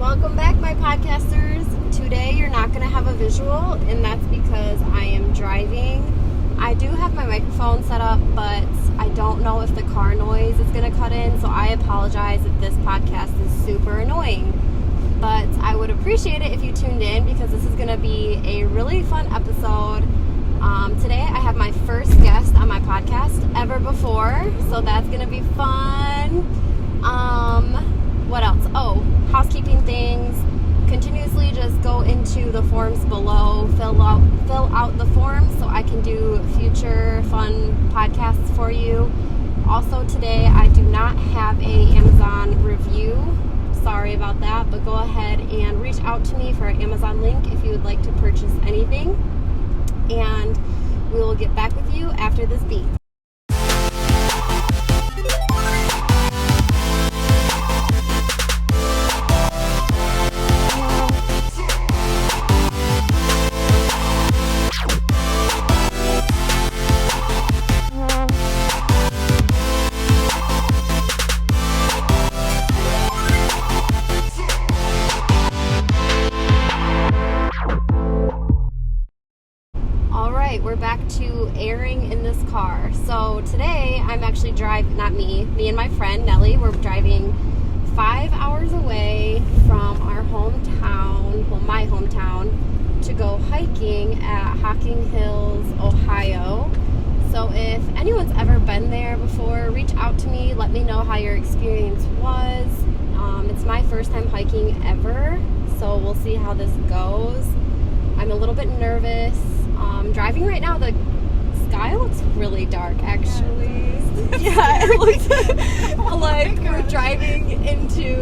Welcome back, my podcasters. Today you're not going to have a visual, and that's because I am driving. I do have my microphone set up, but I don't know if the car noise is going to cut in, so I apologize if this podcast is super annoying. But I would appreciate it if you tuned in, because this is going to be a really fun episode. Today I have my first guest on my podcast ever before, so that's going to be fun. What else? Oh, housekeeping things. Continuously just go into the forms below, fill out the forms so I can do future fun podcasts for you. Also today I do not have a Amazon review. Sorry about that, but go ahead and reach out to me for an Amazon link if you would like to purchase anything. And we will get back with you after this beat. We're back to airing in this car. So today I'm actually driving, not me and my friend Nellie, we're driving 5 hours away from our hometown, well, my hometown, to go hiking at Hocking Hills, Ohio. So if anyone's ever been there before, reach out to me, let me know how your experience was. It's my first time hiking ever, so we'll see how this goes. I'm a little bit nervous. Driving right now, the sky looks really dark, actually. Yeah, it looks like we're driving into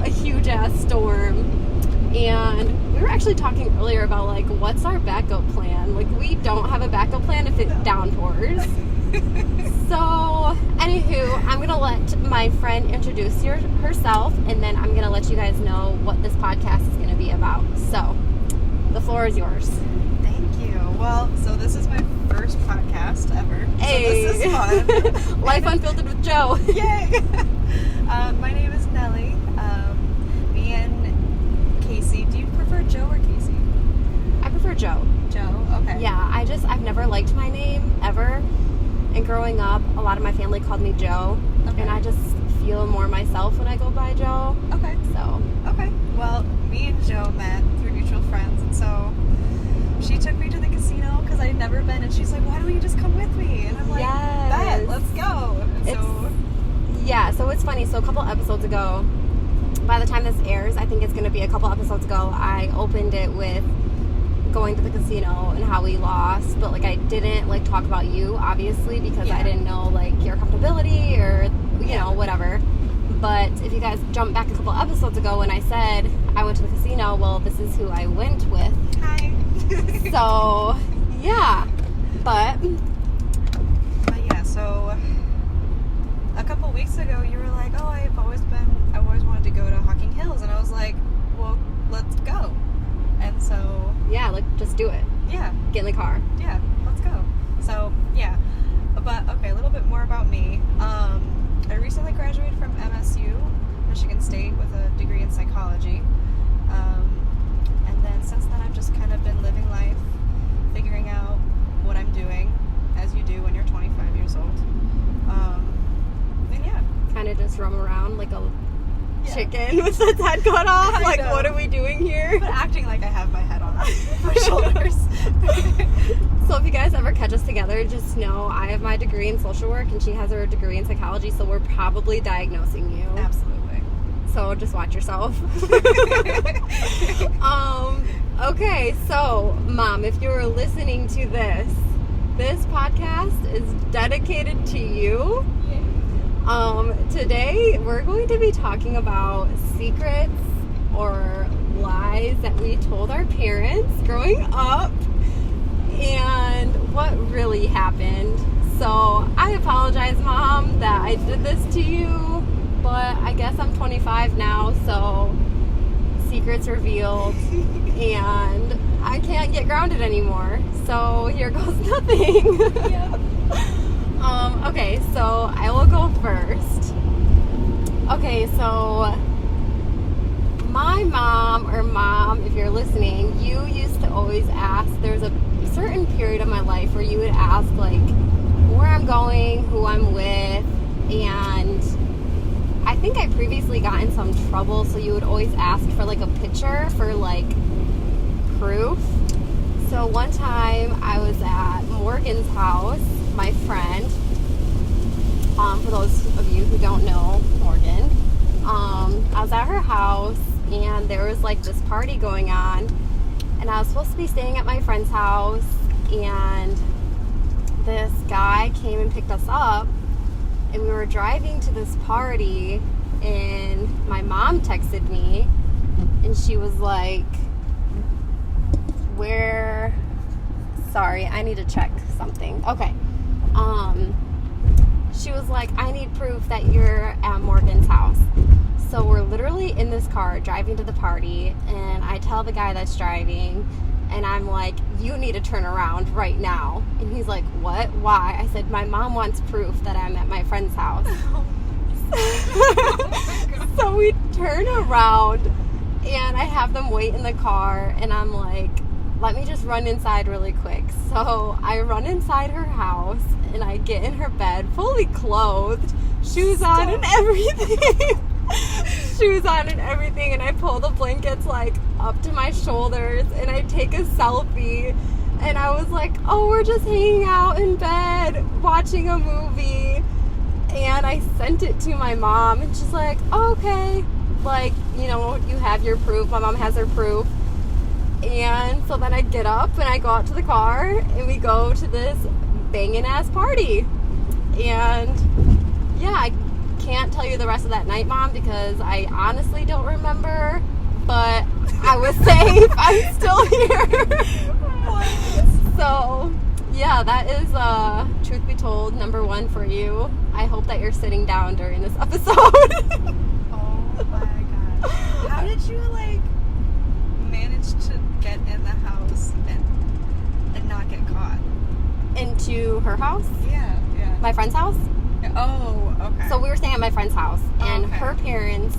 a huge-ass storm. And we were actually talking earlier about, like, what's our backup plan? Like, we don't have a backup plan if it downpours. So, anywho, I'm going to let my friend introduce herself, and then I'm going to let you guys know what this podcast is going to be about. So, the floor is yours. Well, so this is my first podcast ever. Hey. So this is fun. Life Unfiltered with Joe. Yay! My name is Nellie. Me and Casey. Do you prefer Joe or Casey? I prefer Joe. Joe? Okay. Yeah, I've never liked my name, ever. And growing up, a lot of my family called me Joe. Okay. And I just feel more myself when I go by Joe. Okay. So. Okay. Well, me and Joe met through mutual friends, and so she took me to the casino because I had never been, and she's like, why don't you just come with me? And I'm like, yes. Bet, let's go. So it's funny. So a couple episodes ago, by the time this airs, I think it's going to be a couple episodes ago, I opened it with going to the casino and how we lost, but like I didn't like talk about you, obviously, because I didn't know like your comfortability or, you know, whatever. But if you guys jump back a couple episodes ago when I said I went to the casino, well, this is who I went with. Hi. So, yeah. But yeah, so a couple weeks ago you were like, oh, I've always wanted to go to Hocking Hills, and I was like, well, let's go. And so yeah, like just do it. Yeah. Get in the car. Yeah, let's go. So, yeah. But okay, a little bit more about me. I recently graduated from MSU, Michigan State, with a degree in psychology. And then since then I've just kind of been living life, figuring out what I'm doing, as you do when you're 25 years old. And yeah. Kind of just roam around like a chicken with its head cut off. Kind like, of. What are we doing here? But acting like I have my head on my shoulders. So if you guys ever catch us together, just know I have my degree in social work and she has her degree in psychology, so we're probably diagnosing you. Absolutely. So just watch yourself. Okay, so Mom, if you're listening to this podcast is dedicated to you. Today we're going to be talking about secrets or lies that we told our parents growing up and what really happened. So I apologize, Mom, that I did this to you, but I guess I'm 25 now, so secrets revealed and I can't get grounded anymore. So here goes nothing. Yep. Okay, so I will go first. Okay, so my mom you're listening, you used to always ask, there's a certain period of my life where you would ask, like, where I'm going, who I'm with, and I think I previously got in some trouble, so you would always ask for, like, a picture for, like, proof. So one time I was at Morgan's house, my friend, for those of you who don't know Morgan, I was at her house, and there was, like, this party going on, and I was supposed to be staying at my friend's house, and this guy came and picked us up, and we were driving to this party, and my mom texted me, and she was like, sorry, I need to check something. Okay. She was like, I need proof that you're at Morgan's house. So we're literally in this car driving to the party, and I tell the guy that's driving, and I'm like, you need to turn around right now. And he's like, what? Why? I said, my mom wants proof that I'm at my friend's house. So we turn around, and I have them wait in the car, and I'm like, let me just run inside really quick. So I run inside her house, and I get in her bed, fully clothed, shoes on and everything. Shoes on and everything, and I pull the blankets, like, up to my shoulders, and I take a selfie, and I was like, oh, we're just hanging out in bed, watching a movie, and I sent it to my mom, and she's like, oh, okay, like, you know, you have your proof. My mom has her proof. And so then I get up and I go out to the car, and we go to this banging ass party. And yeah, I can't tell you the rest of that night, Mom, because I honestly don't remember, but I was safe. I'm still here. So yeah, that is truth be told, number one for you. I hope that you're sitting down during this episode. Oh my god. How did you, like, manage to get in the house and not get caught? Into her house? Yeah. My friend's house? Oh, okay. So we were staying at my friend's house, and Okay. her parents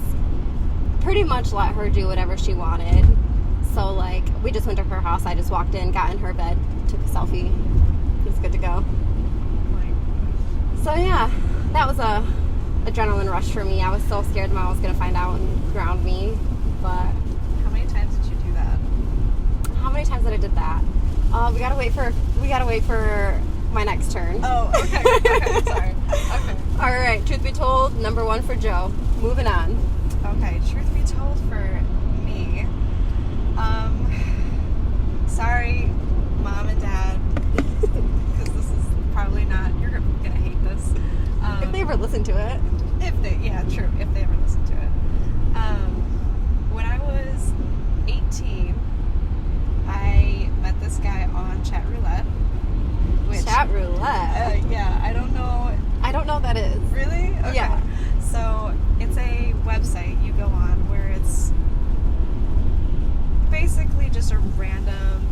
pretty much let her do whatever she wanted. So, like, we just went to her house. I just walked in, got in her bed, took a selfie. It was good to go. So, yeah, that was a adrenaline rush for me. I was so scared Mom was going to find out and ground me. But How many times did you do that? how many times did I did that? We gotta wait for my next turn. Oh, okay, sorry. Okay. All right, truth be told, number one for Joe. Moving on. Okay, truth be told for me, sorry, Mom and Dad, because this is probably not, you're gonna hate this. If they ever listen to it. If they ever listen to it. When I was 18, I met this guy on Chat Roulette. Chat roulette. Yeah, I don't know. I don't know what that is. Really? Okay. Yeah. So it's a website you go on where it's basically just a random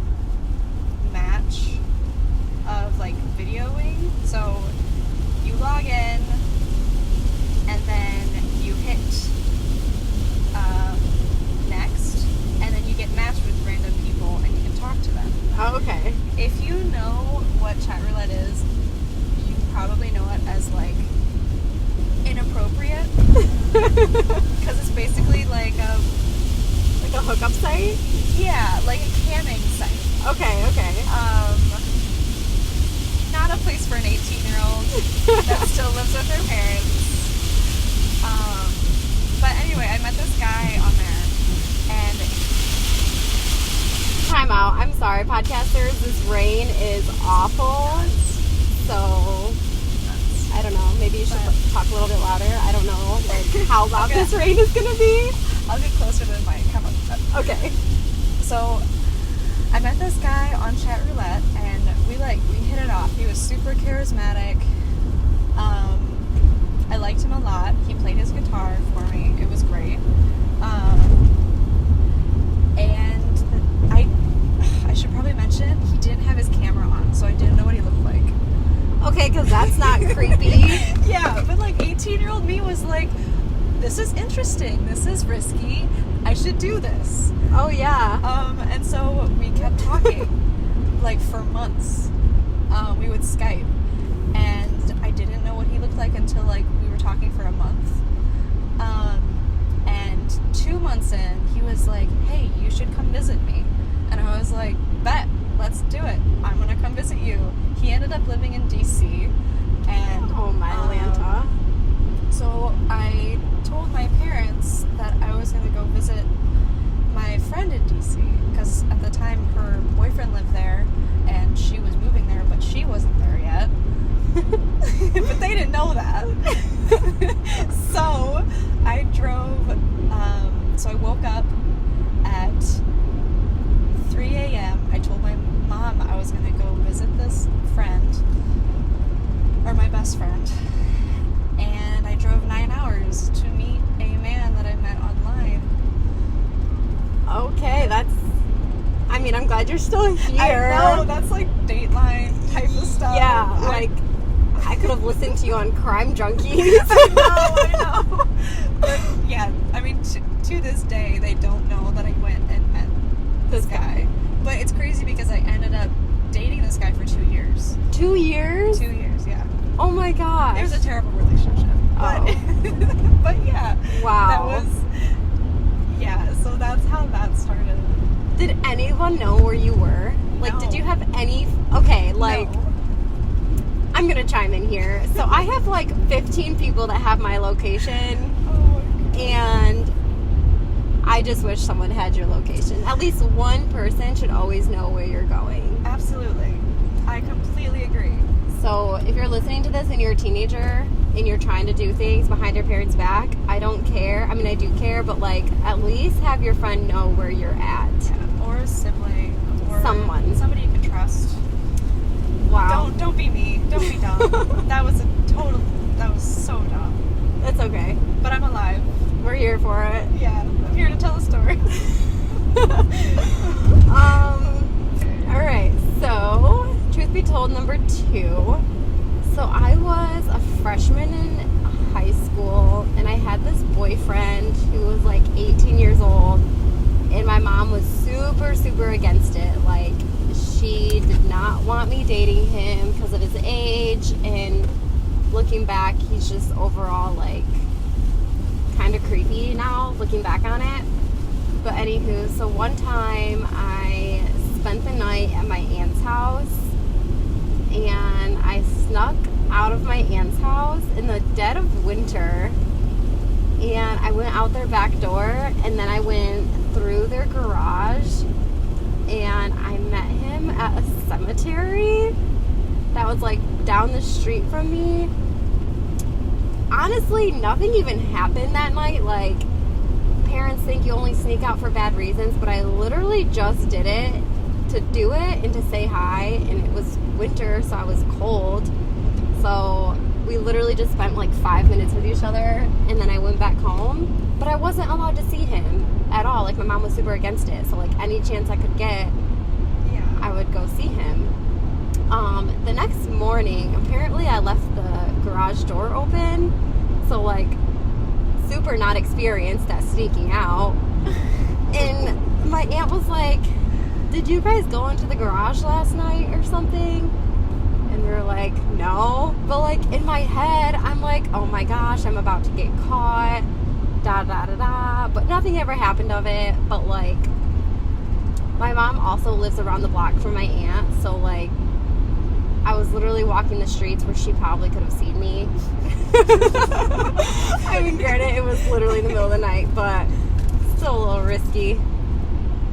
match of, like, videoing. So you log in and then you hit next, and then you get matched with random people and you can talk to them. Oh, okay. If you know what Chat Roulette is, you probably know it as, like, inappropriate. Because it's basically like a hookup site? Yeah, like a camming site. Okay. Not a place for an 18-year-old that still lives with her parents. But anyway, I met this guy on there, and Time out. I'm sorry, podcasters. This rain is awful. So, I don't know. Maybe you should talk a little bit louder. I don't know, like, how loud Okay. this rain is going to be. I'll get closer to the mic. Come on. Okay. So I met this guy on Chat Roulette, and we hit it off. He was super charismatic. I liked him a lot. He played his guitar for me. It was great. And I should probably mention, he didn't have his camera on, so I didn't know what he looked like. Okay, because that's not creepy. Yeah, but, like, 18-year-old me was like, this is interesting. This is risky. I should do this. Oh, yeah. And so we kept talking, like, for months. We would Skype, and I didn't know what he looked like until, like, we were talking for a month. And 2 months in, he was like, hey, you should come visit me. And I was like, bet, let's do it. I'm gonna come visit you. He ended up living in D.C., and Oh, my Atlanta. so I told my parents that I was going to go visit my friend in D.C. because at the time her boyfriend lived there and she was moving there, but she wasn't there yet. But they didn't know that. So I drove, so I woke up at 3 a.m. I told my mom I was going to go visit this friend, or my best friend, and I drove 9 hours to meet a man that I met online. Okay, I mean, I'm glad you're still here. I know, that's like Dateline type of stuff. Yeah, like, I could have listened to you on Crime Junkies. I know. But yeah, I mean, to this day, they don't know that I went and met this guy. But it's crazy because I ended up dating this guy for 2 years. 2 years? 2 years, yeah. Oh my gosh. It was a terrible relationship. But, but yeah. Wow. That was, yeah, so that's how that started. Did anyone know where you were? Like, No. did you have any, okay, like, No. I'm gonna chime in here. So I have like 15 people that have my location, Oh my God. and I just wish someone had your location. At least one person should always know where you're going. Absolutely. I completely agree. So if you're listening to this and you're a teenager and you're trying to do things behind your parents' back, I don't care. I mean, I do care, but like, at least have your friend know where you're at. Yeah. Or a sibling. Or Someone. Somebody you can trust. Wow. Don't be me. Don't be dumb. That was so dumb. That's okay. But I'm alive. We're here for it. Yeah. I'm here to tell a story. All right. So, truth be told, number 2. So I was a freshman in high school, and I had this boyfriend who was like 18 years old, and my mom was super, super against it. Like, she did not want me dating him because of his age, and looking back, he's just overall like kind of creepy now, looking back on it. But anywho, so one time I spent the night at my aunt's house, and I snuck out of my aunt's house in the dead of winter, and I went out their back door, and then I went through their garage, and I met him at a cemetery that was like down the street from me. Honestly, nothing even happened that night. Like, parents think you only sneak out for bad reasons, but I literally just did it to do it and to say hi, and it was winter, so I was cold. So we literally just spent like 5 minutes with each other, and then I went back home. But I wasn't allowed to see him at all. Like, my mom was super against it, so like any chance I could get, Yeah. I would go see him. The next morning, apparently I left the garage door open, so like super not experienced at sneaking out. And my aunt was like, did you guys go into the garage last night or something? And we were like, no. But like in my head, I'm like, oh my gosh, I'm about to get caught, da da da da. But nothing ever happened of it. But like, my mom also lives around the block from my aunt, so like, I was literally walking the streets where she probably could have seen me. I mean, granted, it was literally in the middle of the night, but still a little risky.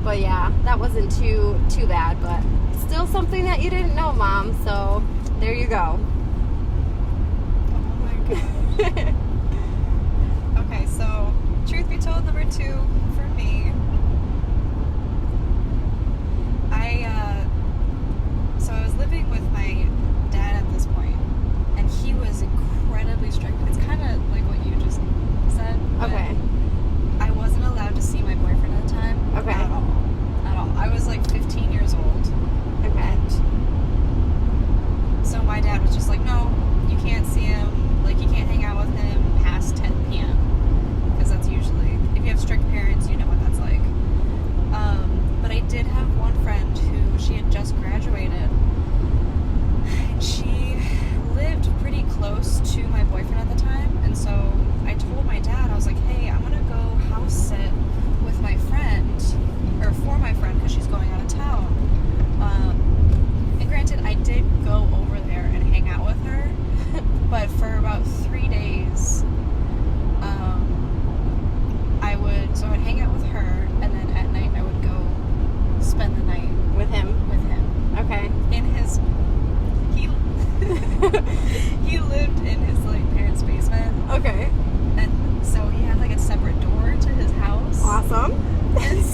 But yeah, that wasn't too bad, but still something that you didn't know, Mom, so there you go. Oh my gosh. Okay, so truth be told, number 2 for me, so I was living with my dad at this point, and he was incredibly strict. It's kind of like what you just said. But Okay. I wasn't allowed to see my boyfriend at the time. Okay. At all. At all. I was like 15 years old. Okay. And so my dad was just like, no, you can't see him. Like, you can't hang out with him past 10 p.m.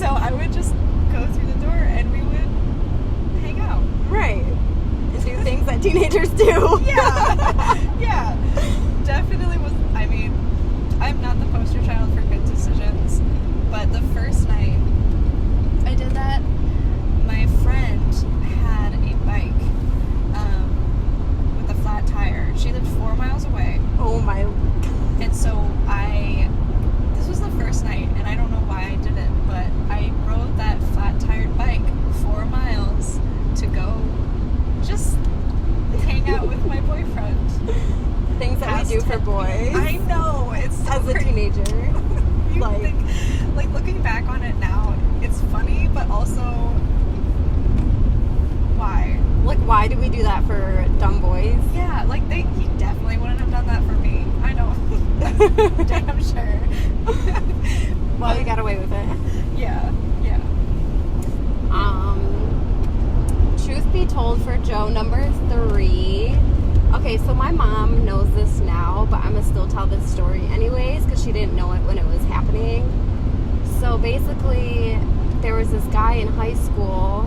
So I would just go through the door and we would hang out. Right. And do things that teenagers do. Yeah. Yeah. Definitely was. I mean, I'm not the poster child for good decisions, but the first night I did that, my friend had a bike with a flat tire. She lived 4 miles away. Oh my. And so this was the first night, and I don't know why I did it, but I rode that flat-tired bike 4 miles to go just hang out with my boyfriend. Things that we do for boys. I know, it's so as a crazy. teenager. Like looking back on it now, it's funny, but also why? Like, why do we do that for dumb boys? Yeah, like he definitely wouldn't have done that for me. I know. Damn sure. Well, we got away with it. Yeah. Truth be told, for Joe number 3. Okay, so my mom knows this now, but I'm gonna still tell this story anyways because she didn't know it when it was happening. So basically, there was this guy in high school,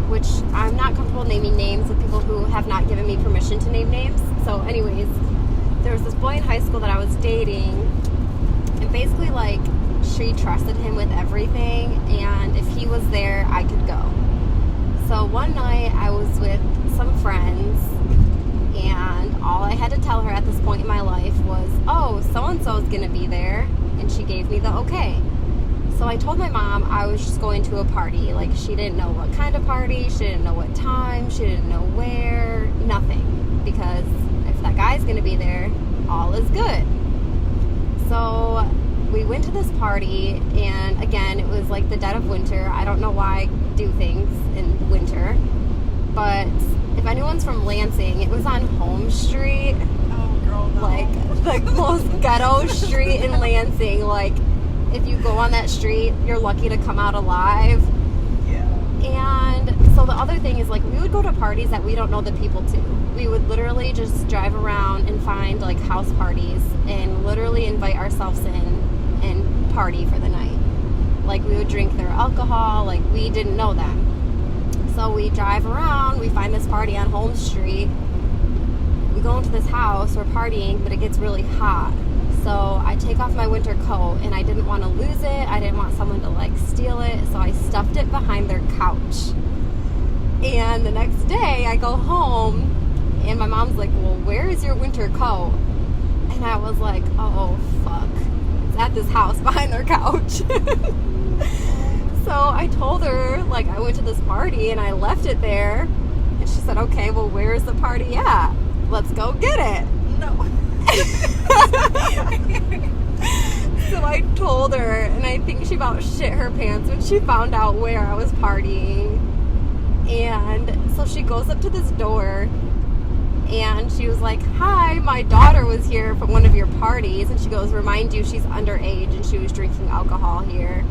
which I'm not comfortable naming names with people who have not given me permission to name names. So anyways, there was this boy in high school that I was dating, and basically, like, she trusted him with everything, and if he was there, I could go. So one night, I was with some friends, and all I had to tell her at this point in my life was, oh, so-and-so is going to be there, and she gave me the okay. So I told my mom I was just going to a party. Like, she didn't know what kind of party, she didn't know what time, she didn't know where, nothing. Because if that guy's going to be there, all is good. So we went to this party, and again, it was like the dead of winter. I don't know why I do things in winter. But if anyone's from Lansing, it was on Home Street. Oh, girl, no. Like, the most ghetto street in Lansing. Like, if you go on that street, you're lucky to come out alive. Yeah. And so the other thing is, like, we would go to parties that we don't know the people to. We would literally just drive around and find, like, house parties and literally invite ourselves in and party for the night. Like, we would drink their alcohol. Like, we didn't know them. So we drive around, we find this party on Holmes Street. We go into this house, we're partying, but it gets really hot. So I take off my winter coat, and I didn't want to lose it. I didn't want someone to, like, steal it. So I stuffed it behind their couch. And the next day, I go home, and my mom's like, well, where is your winter coat? And I was like, oh, fuck. It's at this house behind their couch. So I told her, like, I went to this party, and I left it there. And she said, okay, well, where's the party at? Let's go get it. No. So I told her, and I think she about shit her pants when she found out where I was partying. And so she goes up to this door, and she was like, hi, my daughter was here from one of your parties. And she goes, remind you, she's underage, and she was drinking alcohol here.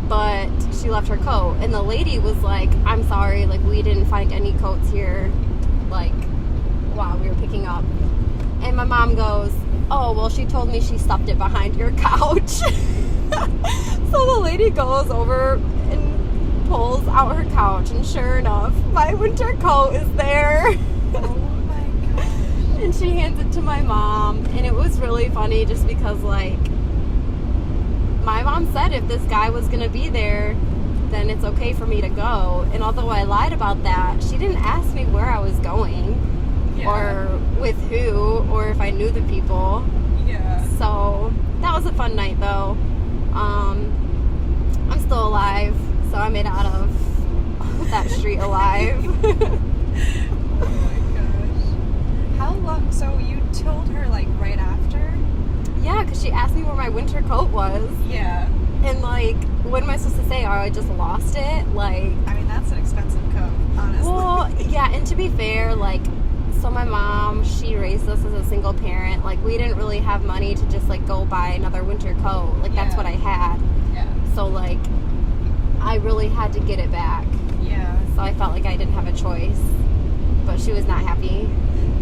But she left her coat. And the lady was like, I'm sorry, like, we didn't find any coats here, like, while we were picking up. And my mom goes, oh, well, she told me she stuffed it behind your couch. So the lady goes over and pulls out her couch, and sure enough, my winter coat is there. Oh my gosh. And she hands it to my mom, and it was really funny just because, like, my mom said if this guy was going to be there, then it's okay for me to go. And although I lied about that, she didn't ask me where I was going. Yeah. Or with who, or if I knew the people. Yeah. So that was a fun night, though. I'm still alive, so I made it out of that street alive. Oh my gosh. How long? So you told her, like, right after? Yeah, because she asked me where my winter coat was. Yeah. And, like, what am I supposed to say? Oh, I just lost it? Like, I mean, that's an expensive coat, honestly. well, yeah, and to be fair, like, so my mom, she raised us as a single parent. Like, we didn't really have money to just, like, go buy another winter coat. Like, that's what I had. Yeah. So, like, I really had to get it back. Yeah. So I felt like I didn't have a choice. But she was not happy.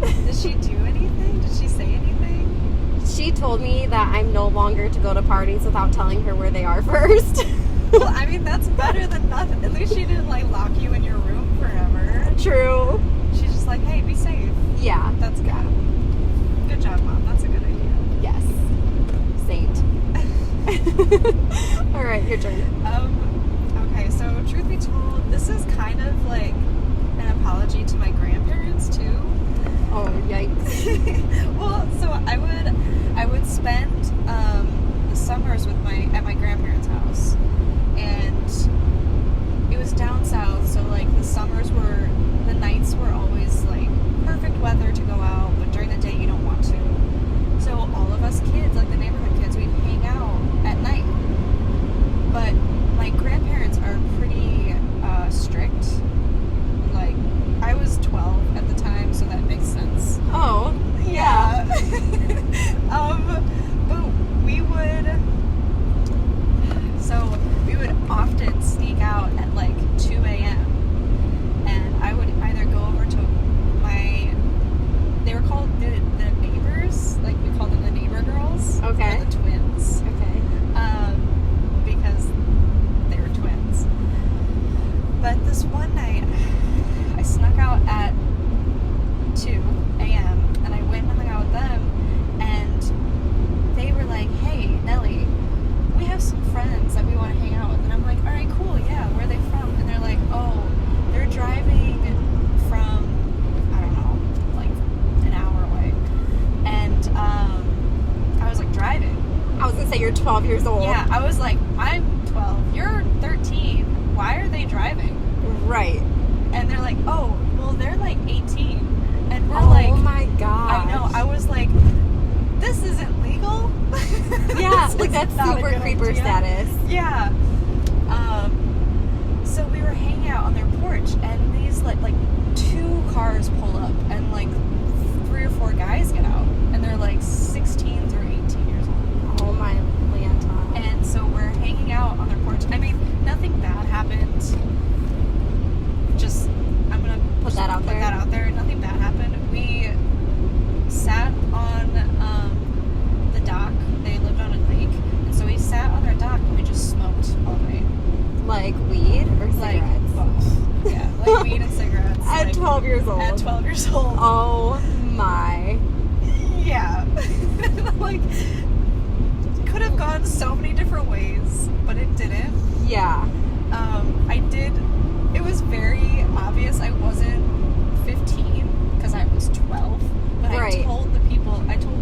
Did she do anything? Did she say anything? She told me that I'm no longer to go to parties without telling her where they are first. Well, I mean, that's better than nothing. At least she didn't, like, lock you in your room forever. True. She's just like, hey, be safe. Yeah. That's good. Good job, Mom. That's a good idea. Yes. Saint. All right, your turn. Okay, so truth be told, this is kind of like an apology to my grandparents, too. Oh, yikes. Well, so I would spend the summers with at my grandparents' house, and it was down south, so like the nights were always like perfect weather to go out, but during the day you don't want to. So all of us kids, like the neighborhood kids, we'd hang out at night. But my grandparents are pretty strict. Like, I was 12 at the time, so that makes sense. Oh, Yeah. But we would often sneak out at like 2 a.m. and I would either go over to they were called the neighbors, like we called them the neighbor girls. Okay. Or the twins. Okay. Because they were twins. But this one night, I snuck out at 2 a.m. and I went and hung out with them, and they were like, hey, Nellie, we have some friends that we want to hang out with. And I'm like, all right, cool, yeah, where are they from? And they're like, oh, they're driving from, I don't know, like an hour away. And I was like, driving? I was going to say you're 12 years old. Yeah, I was like, I'm 12, you're 13, why are they driving? Right. And they're like, oh, well, they're like 18. And we're Oh like, my gosh. I know, I was like, this isn't legal? Yeah, This like is that's not a super good creeper idea. status. Yeah. So we were hanging out on their porch, and these like 2 cars pull up, and like 3 or 4 guys get out, and they're like 16 through 18 years old. Oh my Lanta. And so we're hanging out on their porch. I mean, nothing bad happened. Just, I'm gonna Put that out there. Nothing bad happened. We sat on the dock. They lived on a lake, and so we sat on their dock and we just smoked all night. Like weed or Like cigarettes? both. Yeah, like weed and cigarettes. At like, 12 years old. At 12 years old. Oh my. Yeah. Like, could have gone so many different ways, but it didn't. Yeah. It was very obvious I wasn't 15 because I was 12, but Right. I told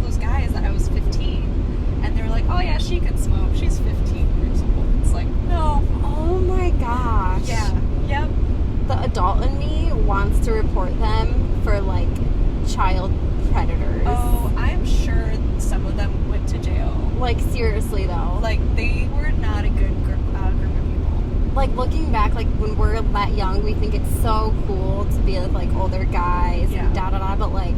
those guys that I was 15, and they were like, oh yeah, she can smoke, she's 15 years old. It's like, no. Oh my gosh. Yeah. Yep. The adult in me wants to report them for like child predators. Oh, I'm sure some of them went to jail. Like seriously though. Like, they were not a good group of people. Like looking back, like when we're that young, we think it's so cool to be with like older guys Yeah. and da da da. But like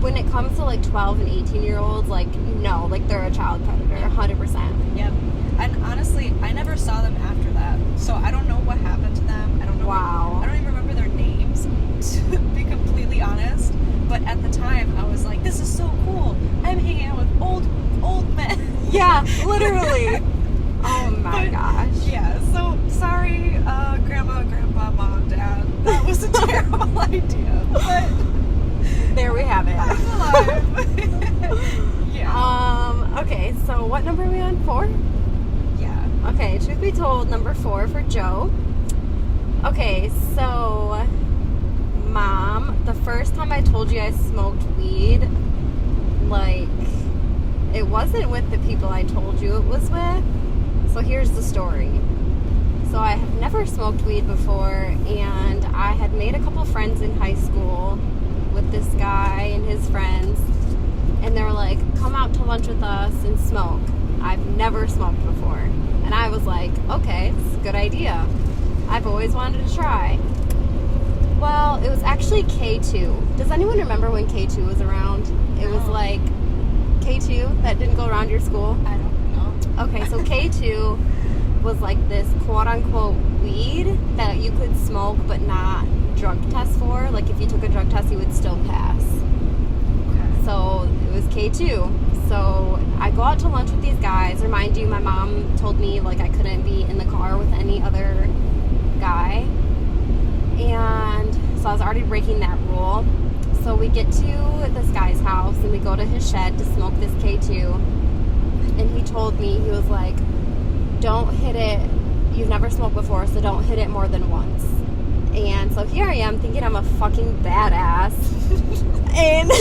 when it comes to like 12 and 18-year-olds, like no, like they're a child predator, 100%. Yep. And honestly, I never saw them after that, so I don't know what happened to them. I don't know. Wow. I don't even remember their names, to be completely honest. But at the time, I was like, "This is so cool! I'm hanging out with old men." Yeah, literally. Oh my But, gosh. Yeah. So sorry, Grandma, Grandpa, Mom, Dad. That was a terrible idea, but There we have it. I'm alive. Yeah. Okay, so what number are we on? 4? Yeah. Okay, truth be told, number 4 for Joe. Okay, so Mom, the first time I told you I smoked weed, like, it wasn't with the people I told you it was with. So here's the story. So I have never smoked weed before, and I had made a couple friends in high school with this guy and his friends, and they were like, come out to lunch with us and smoke. I've never smoked before. And I was like, okay, it's a good idea. I've always wanted to try. Well, it was actually K2. Does anyone remember when K2 was around? It was No. like K2 that didn't go around your school. I don't know. Okay, so K2 was like this quote-unquote weed that you could smoke but not drug test for. Like if you took a drug test, you would still pass. Okay. So it was K2. So I go out to lunch with these guys. Remind you, my mom told me like I couldn't be in the car with any other guy. And so I was already breaking that rule. So we get to this guy's house and we go to his shed to smoke this K2. And he told me, he was like, don't hit it. You've never smoked before, so don't hit it more than once. And so here I am thinking I'm a fucking badass. And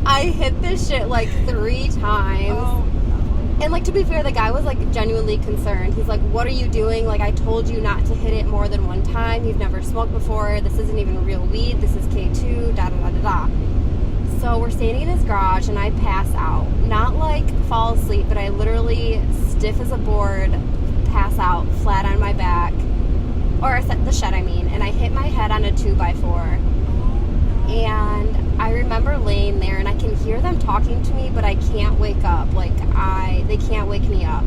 I hit this shit like 3 times. Oh, no. And like, to be fair, the guy was like genuinely concerned. He's like, what are you doing? Like, I told you not to hit it more than 1 time. You've never smoked before. This isn't even real weed. This is K2, da da da da da. So we're standing in his garage and I pass out. Not like fall asleep, but I literally, stiff as a board, pass out flat on my back. Or the shed, I mean. And I hit my head on a 2x4. And I remember laying there and I can hear them talking to me, but I can't wake up. Like, they can't wake me up,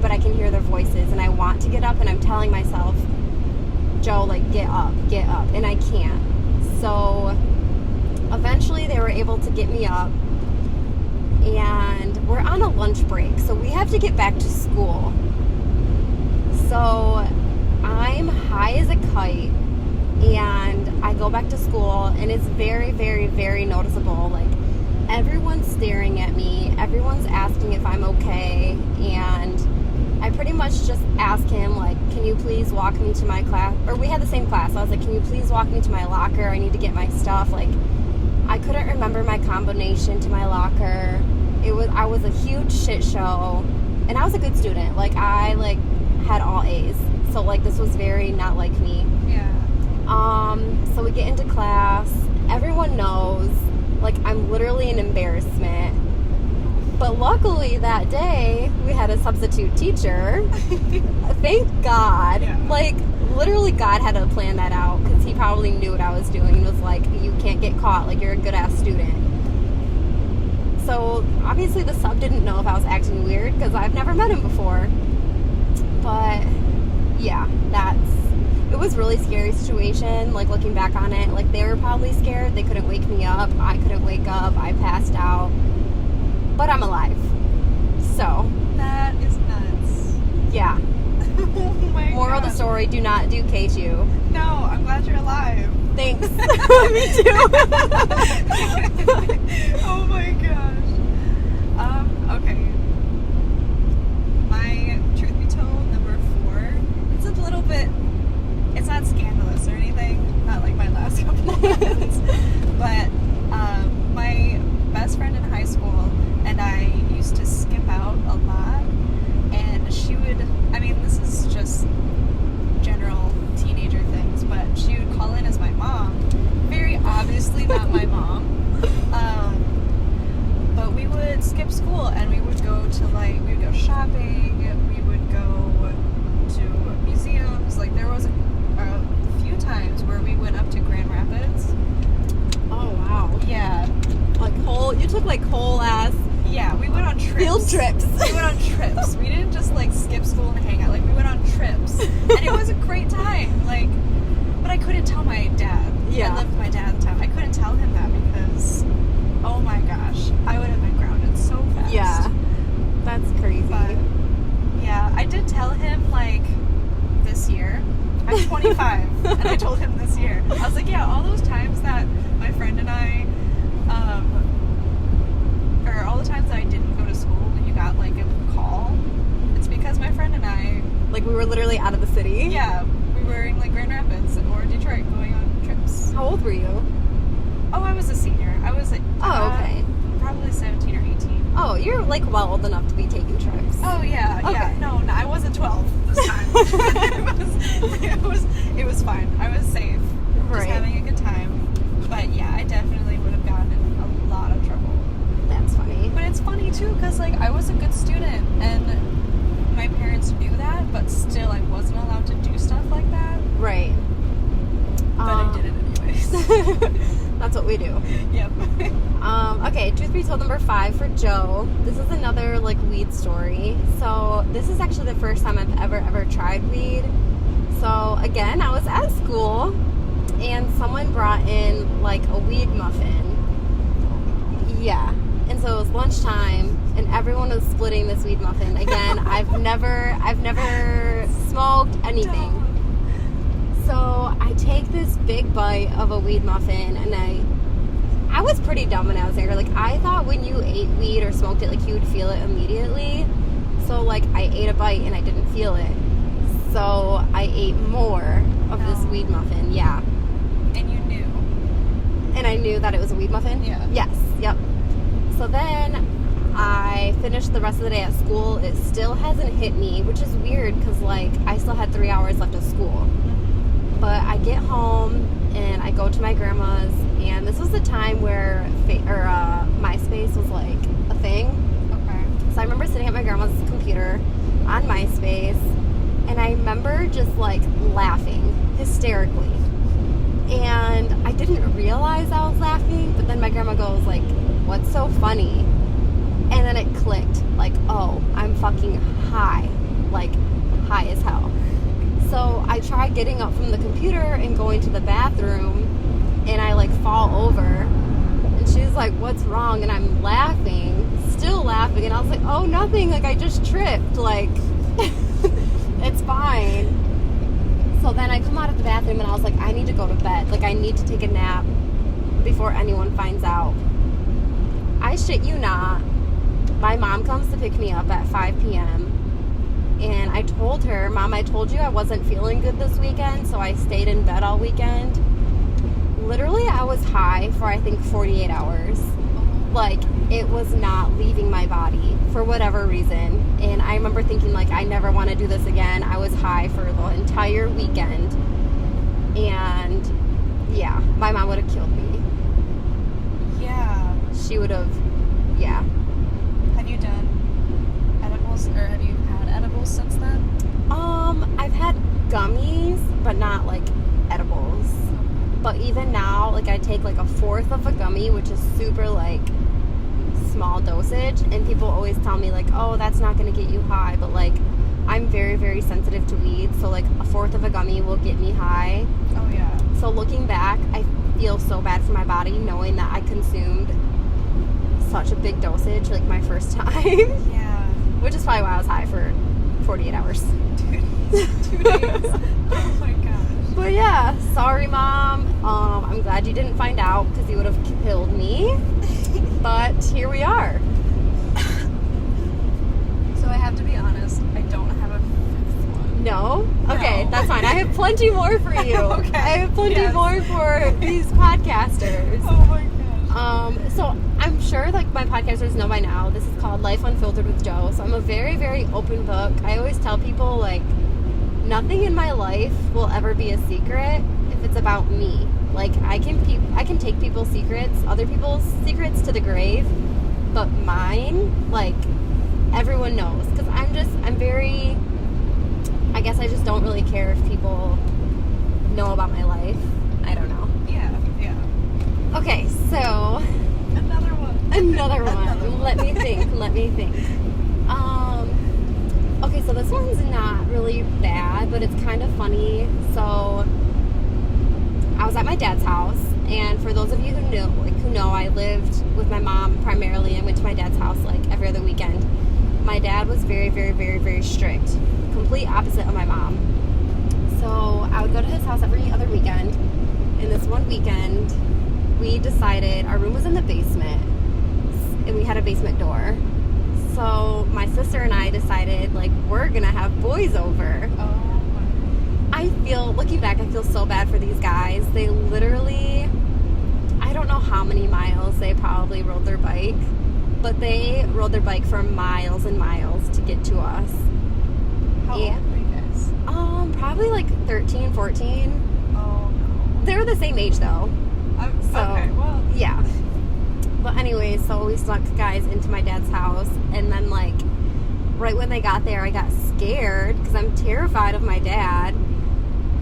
but I can hear their voices and I want to get up and I'm telling myself, Joe, like, get up, and I can't. So eventually they were able to get me up and we're on a lunch break, so we have to get back to school. So I'm high as a kite and I go back to school and it's very, very, very noticeable. Like, everyone's staring at me, everyone's asking if I'm okay, and I pretty much just ask him, like, can you please walk me to my class? Or we had the same class. I was like, can you please walk me to my locker? I need to get my stuff. Like, I couldn't remember my combination to my locker. I was a huge shit show, and I was a good student. Like, I had all A's. So like, this was very not like me. Yeah. So we get into class. Everyone knows, like, I'm literally an embarrassment. But luckily that day we had a substitute teacher. Thank God. Yeah. Like, literally God had to plan that out because he probably knew what I was doing and was like, you can't get caught. Like, you're a good ass student. So obviously the sub didn't know if I was acting weird because I've never met him before. But yeah, it was a really scary situation, like, looking back on it. Like, they were probably scared. They couldn't wake me up. I couldn't wake up. I passed out. But I'm alive. So. That is nuts. Yeah. Oh my Moral of the God. story, do not do K2. No, I'm glad you're alive. Thanks. Me too. Oh my gosh. Okay. My truth be told, number 4. It's a little bit. It's not scandalous or anything. Not like my last couple of months. But my best friend in high school and I used to skip out a lot. And she would. I mean, this is just general teenager things, but she would call in as my mom. Very obviously not my mom. But we would skip school and we would go to, like, we would go shopping, we would go to museums. Like, there was a few times where we went up to Grand Rapids. Oh, wow. Yeah. Like, you took, like, whole ass Yeah, we went on trips. field trips. We went on trips. We didn't just, like, skip school and hang out. Like, we went on trips. And it was a great time. Like, but I couldn't tell my dad. Yeah. I lived with my dad at the time. I couldn't tell him that because, oh my gosh, I would have been grounded so fast. Yeah. That's crazy. But, yeah, I did tell him, like, this year. I'm 25, and I told him this year. I was like, yeah, all those times that my friend and I, or all the times that I didn't go to school when you got, like, a call, it's because my friend and I, Like, we were literally out of the city. yeah, we were in, like, Grand Rapids or Detroit going on trips. How old were you? Oh, I was a senior. I was, Okay. probably 17 or 18. Oh, you're, like, well old enough to be taking trips. Oh, yeah, yeah. Okay. No, I wasn't 12 this time. it was fine. I was safe. Just Right. having a good time. But, yeah, I definitely would have gotten in a lot of trouble. That's funny. But it's funny, too, because, like, I was a good student, and my parents knew that, but still I wasn't allowed to do stuff like that. Right. But I did it anyways. That's what we do. Yep. Okay, truth be told, number 5 for Joe. This is another, like, weed story. So this is actually the first time I've ever tried weed. So again, I was at school and someone brought in, like, a weed muffin. Yeah. And so it was lunchtime, and everyone was splitting this weed muffin. Again, I've never smoked anything. So I take this big bite of a weed muffin, and I was pretty dumb when I was younger. Like, I thought when you ate weed or smoked it, like, you would feel it immediately. So, like, I ate a bite and I didn't feel it. So I ate more of this weed muffin. Yeah. And you knew. And I knew that it was a weed muffin? Yeah. Yes. Yep. So then I finished the rest of the day at school. It still hasn't hit me, which is weird because, like, I still had 3 hours left of school. But I get home and I go to my grandma's, and this was the time where MySpace was like a thing. Okay. So I remember sitting at my grandma's computer on MySpace, and I remember just like laughing hysterically. And I didn't realize I was laughing, but then my grandma goes like, "What's so funny?" And then it clicked, like, oh, I'm fucking high, like high as hell. So I try getting up from the computer and going to the bathroom, and I like fall over, and she's like, "What's wrong?" And I'm laughing, still laughing, and I was like, "Oh, nothing, like I just tripped, like it's fine." So then I come out of the bathroom and I was like, I need to go to bed, like I need to take a nap before anyone finds out. I shit you not, my mom comes to pick me up at 5 p.m. and I told her, "Mom, I told you I wasn't feeling good this weekend, so I stayed in bed all weekend." Literally, I was high for, I think, 48 hours. Like, it was not leaving my body for whatever reason. And I remember thinking, like, I never want to do this again. I was high for the entire weekend. And, yeah, my mom would have killed me. Yeah. She would have, yeah. Have you done edibles, or have you had edibles since then? I've had gummies, but not, like, edibles. But even now, like, I take, like, a fourth of a gummy, which is super, like, small dosage. And people always tell me, like, oh, that's not going to get you high. But, like, I'm very, very sensitive to weed. So, like, a fourth of a gummy will get me high. Oh, yeah. So, looking back, I feel so bad for my body knowing that I consumed such a big dosage, like, my first time. Yeah. Which is probably why I was high for 48 hours. 2 days. Oh, my gosh. But yeah, sorry, Mom. I'm glad you didn't find out because you would have killed me. But here we are. So I have to be honest, I don't have a fifth one. No? Okay, No. that's fine. I have plenty more for you. Okay. I have plenty more for these podcasters. Oh my gosh. So I'm sure, like, my podcasters know by now, this is called Life Unfiltered with Joe. So I'm a very, very open book. I always tell people, like, nothing in my life will ever be a secret if it's about me. Like, I can take people's secrets, other people's secrets to the grave, but mine, like, everyone knows. Because I'm very, I guess I just don't really care if people know about my life. I don't know. Yeah. Okay, so Another one. Another one. Let me think. Okay, so this one's not really bad, but it's kind of funny. So I was at my dad's house, and for those of you who know, I lived with my mom primarily and went to my dad's house like every other weekend. My dad was very, very, very, very strict. Complete opposite of my mom. So I would go to his house every other weekend, and this one weekend we decided, our room was in the basement, and we had a basement door. So my sister and I decided, like, we're gonna have boys over. Oh my. Looking back, I feel so bad for these guys. They literally, I don't know how many miles they probably rode their bike, but they rode their bike for miles and miles to get to us. How old were you guys? Probably like 13, 14. Oh no. They were the same age though. So, okay, well. Yeah. But anyways, so we snuck guys into my dad's house, and then, like, right when they got there, I got scared because I'm terrified of my dad.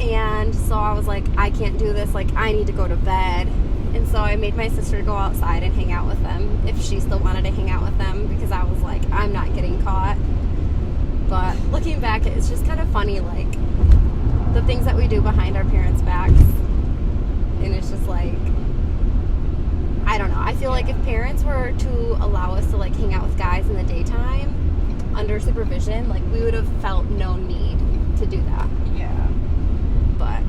And so I was like, I can't do this, like, I need to go to bed. And so I made my sister go outside and hang out with them if she still wanted to hang out with them, because I was like, I'm not getting caught. But looking back, it's just kind of funny, like, the things that we do behind our parents' backs. And it's just like, I don't know. Yeah. Yeah. Okay, so this one's not really bad, but it's kind of funny. So I was at my dad's house, and for those of you who know, like, who know, I lived with my mom primarily and went to my dad's house like every other weekend. My dad was very, very, very strict. Complete opposite of my mom. So I don't know. I feel like if parents were to allow us to like hang out with guys in the daytime under supervision, like we would have felt no need to do that. Yeah. But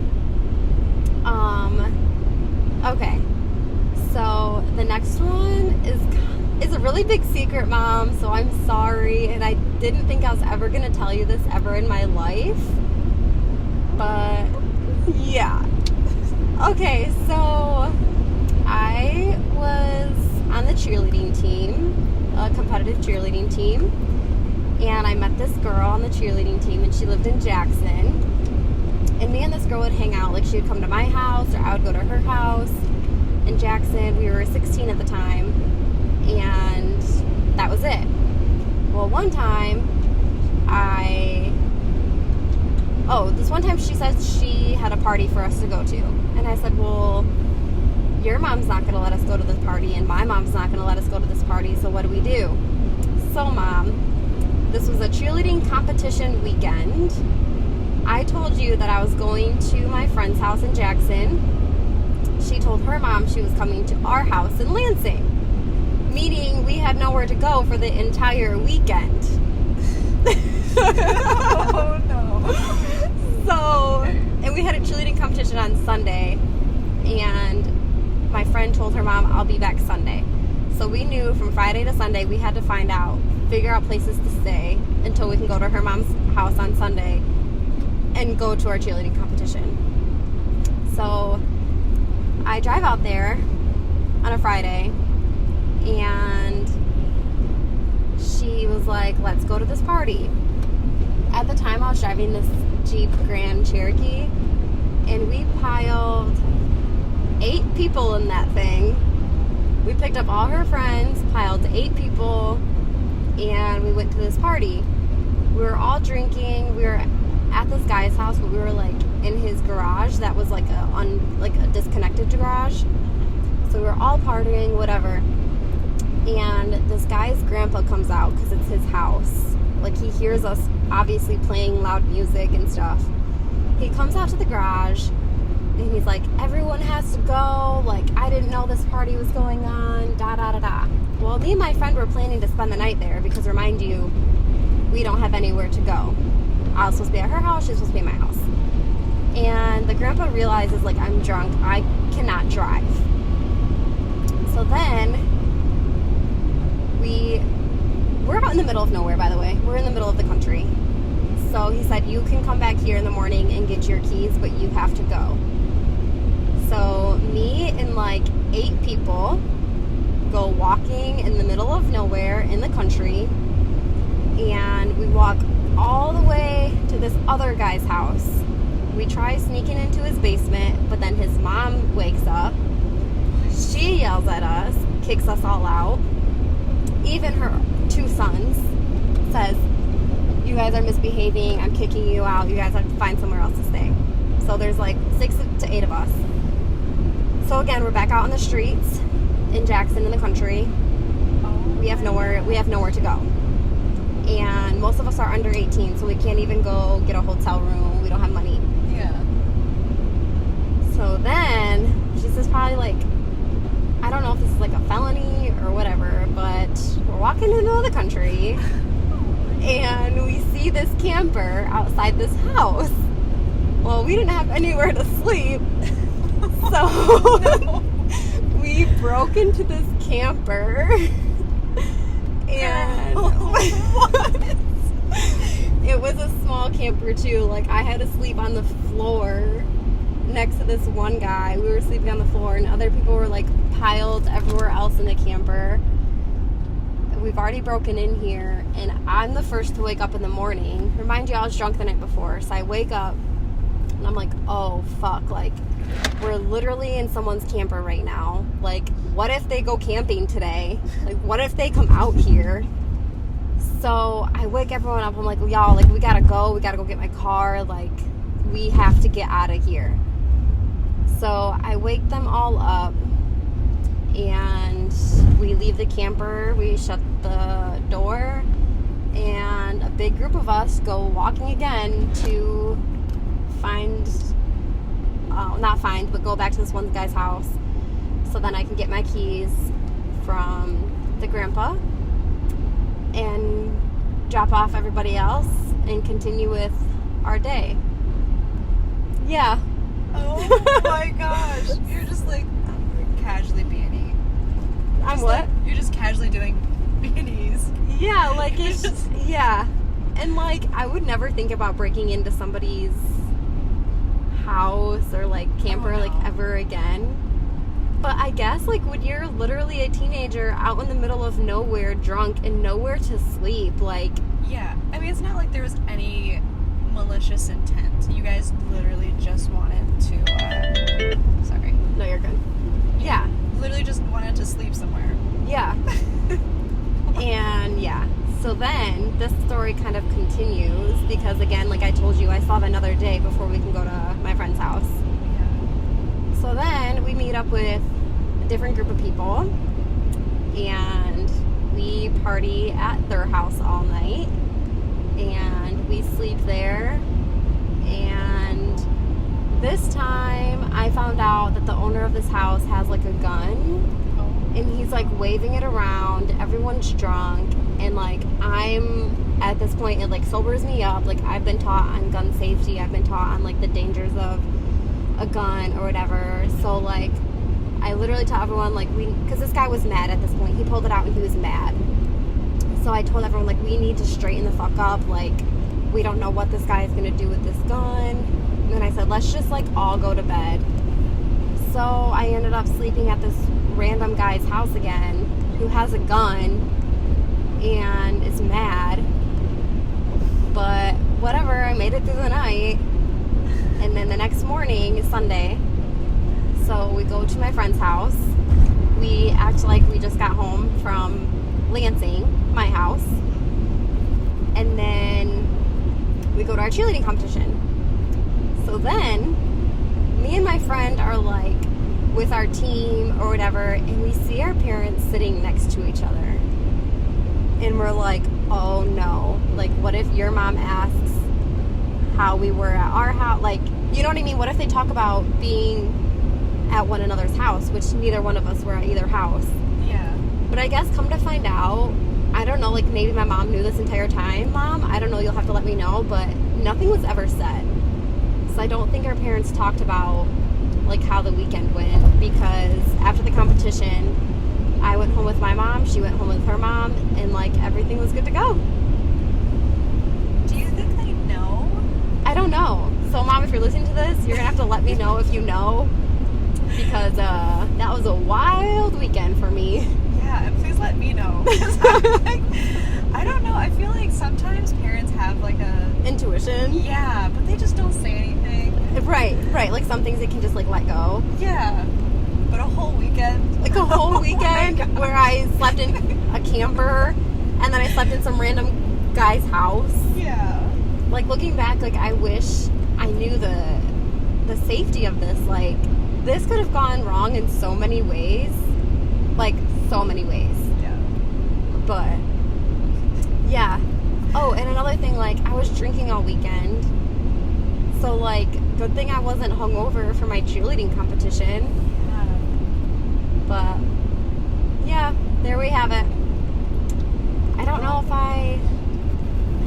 okay. So the next one is a really big secret, Mom, so I'm sorry, and I didn't think I was ever gonna tell you this ever in my life. But yeah. Okay, so I was on the cheerleading team, a competitive cheerleading team, and I met this girl on the cheerleading team, and she lived in Jackson. And me and this girl would hang out. Like, she would come to my house, or I would go to her house in Jackson. We were 16 at the time, and that was it. Well, one time, this one time she said she had a party for us to go to. And I said, well, your mom's not going to let us go to this party, and my mom's not going to let us go to this party, so what do we do? So, Mom, this was a cheerleading competition weekend. I told you that I was going to my friend's house in Jackson. She told her mom she was coming to our house in Lansing, meaning we had nowhere to go for the entire weekend. Oh, no. So, and we had a cheerleading competition on Sunday, and my friend told her mom, I'll be back Sunday. So we knew from Friday to Sunday we had to figure out places to stay until we can go to her mom's house on Sunday and go to our cheerleading competition. So I drive out there on a Friday, and she was like, let's go to this party. At the time I was driving this Jeep Grand Cherokee, and we piled 8 people in that thing. We picked up all her friends, piled 8 people, and we went to this party. We were all drinking. We were at this guy's house, but we were like in his garage that was like a disconnected garage. So we were all partying, whatever. And this guy's grandpa comes out because it's his house. Like, he hears us obviously playing loud music and stuff. He comes out to the garage and he's like, everyone has to go. Like, I didn't know this party was going on. Da da da da. Well, me and my friend were planning to spend the night there because, remind you, we don't have anywhere to go. I was supposed to be at her house, she was supposed to be at my house. And the grandpa realizes, like, I'm drunk, I cannot drive. So then, we're out in the middle of nowhere, by the way. We're in the middle of the country. So he said, you can come back here in the morning and get your keys, but you have to go. So me and like 8 people go walking in the middle of nowhere in the country, and we walk all the way to this other guy's house. We try sneaking into his basement, but then his mom wakes up. She yells at us, kicks us all out. Even her 2 sons says, you guys are misbehaving, I'm kicking you out, you guys have to find somewhere else to stay. So there's like 6 to 8 of us. So again, we're back out on the streets in Jackson in the country. We have nowhere to go. And most of us are under 18, so we can't even go get a hotel room. We don't have money. Yeah. So then, this is probably like, I don't know if this is like a felony or whatever, but we're walking in the middle of the country, and we see this camper outside this house. Well, we didn't have anywhere to sleep, so we broke into this camper, and it was a small camper too. Like, I had to sleep on the floor next to this one guy. We were sleeping on the floor, and other people were like piled everywhere else in the camper. We've already broken in here, and I'm the first to wake up in the morning. Remind you, I was drunk the night before, so I wake up and I'm like, oh fuck, like, we're literally in someone's camper right now. Like, what if they go camping today? Like, what if they come out here? So I wake everyone up. I'm like, y'all, like, we gotta go get my car. Like, we have to get out of here. So I wake them all up, and we leave the camper, we shut the door, and a big group of us go walking again to go back to this one guy's house. so then I can get my keys from the grandpa and drop off everybody else and continue with our day. Yeah. Oh my gosh. You're just like casually B&E. I'm what? Like, you're just casually doing B&Es. Yeah, like it's just, yeah. And like I would never think about breaking into somebody's house or like camper like ever again. But I guess like when you're literally a teenager out in the middle of nowhere, drunk and nowhere to sleep, like yeah. I mean, it's not like there was any malicious intent. You guys literally just wanted to sorry. No, you're good. Yeah. Literally just wanted to sleep somewhere. Yeah. And yeah. So then this story kind of continues because again, like I told you, I still have another day before we can go to my friend's house. Yeah. So then we meet up with a different group of people and we party at their house all night and we sleep there. And this time I found out that the owner of this house has like a gun and he's like waving it around. Everyone's drunk and like I'm at this point, it like sobers me up. Like I've been taught on gun safety. I've been taught on like the dangers of a gun or whatever. So like I literally tell everyone like because this guy was mad at this point. He pulled it out and he was mad. So I told everyone like we need to straighten the fuck up. Like we don't know what this guy is gonna do with this gun. And then I said let's just like all go to bed. So I ended up sleeping at this random guy's house again who has a gun and is mad. But whatever, I made it through the night. And then the next morning is Sunday. So we go to my friend's house. We act like we just got home from Lansing, my house. And then we go to our cheerleading competition. So then me and my friend are like with our team or whatever, and we see our parents sitting next to each other. And we're like, oh no. Like, what if your mom asks how we were at our house? Like, you know what I mean? What if they talk about being at one another's house, which neither one of us were at either house? Yeah. But I guess come to find out, I don't know, like maybe my mom knew this entire time. Mom, I don't know, you'll have to let me know, but nothing was ever said. So I don't think our parents talked about like how the weekend went, because after the competition I went home with my mom, she went home with her mom, and like everything was good to go. Do you think they know? I don't know. So Mom, if you're listening to this, you're gonna have to let me know if you know, because that was a wild weekend for me. Yeah, and please let me know. 'Cause I'm like, I don't know. I feel like sometimes parents have like a Intuition. yeah, but they just don't say anything. Right. Like some things they can just like let go. Yeah, but a whole weekend. Like a whole Oh my weekend God. where I slept in a camper, and then I slept in some random guy's house. Yeah. Like looking back, like I wish I knew the safety of this. Like this could have gone wrong in so many ways. Like so many ways. Yeah. But yeah. Oh, and another thing, like I was drinking all weekend. So like good thing I wasn't hungover for my cheerleading competition. Yeah. But yeah, there we have it. I don't know if I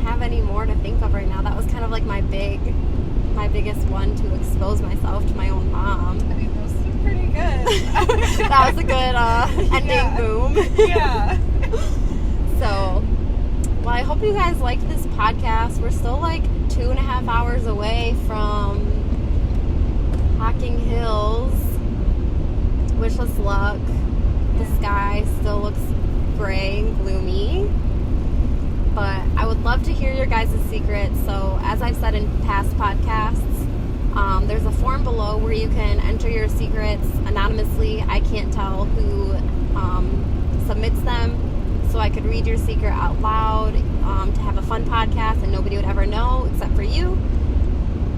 have any more to think of right now. That was kind of like my biggest one, to expose myself to my own mom. I mean, those are pretty good. That was a good ending. Yeah. Boom. Yeah. So, well, I hope you guys liked this podcast. We're still like 2.5 hours away from Hocking Hills. Wish us luck. The sky still looks gray and gloomy. But I would love to hear your guys' secrets. So, as I've said in past podcasts, there's a form below where you can enter your secrets anonymously. I can't tell who submits them. So I could read your secret out loud to have a fun podcast and nobody would ever know except for you.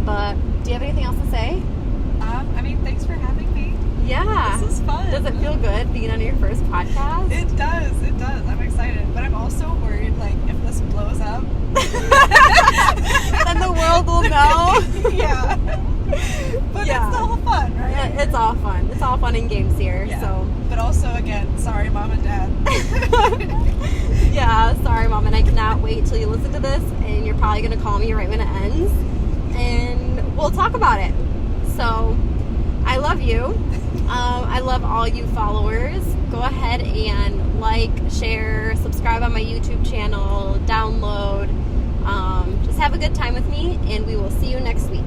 But do you have anything else to say? I mean, thanks for having me. Yeah. This is fun. Does it feel good being on your first podcast? It does. I'm excited. But I'm also worried, like, if this blows up. Then the world will know. Yeah. But Yeah. it's still fun, right? Yeah, it's all fun. It's all fun and games here. Yeah. So But also, again, sorry, Mom and Dad. yeah, sorry, Mom, and I cannot wait till you listen to this, and you're probably gonna call me right when it ends, and we'll talk about it. So I love you. I love all you followers. Go ahead and like, share, subscribe on my YouTube channel, download. Just have a good time with me, and we will see you next week.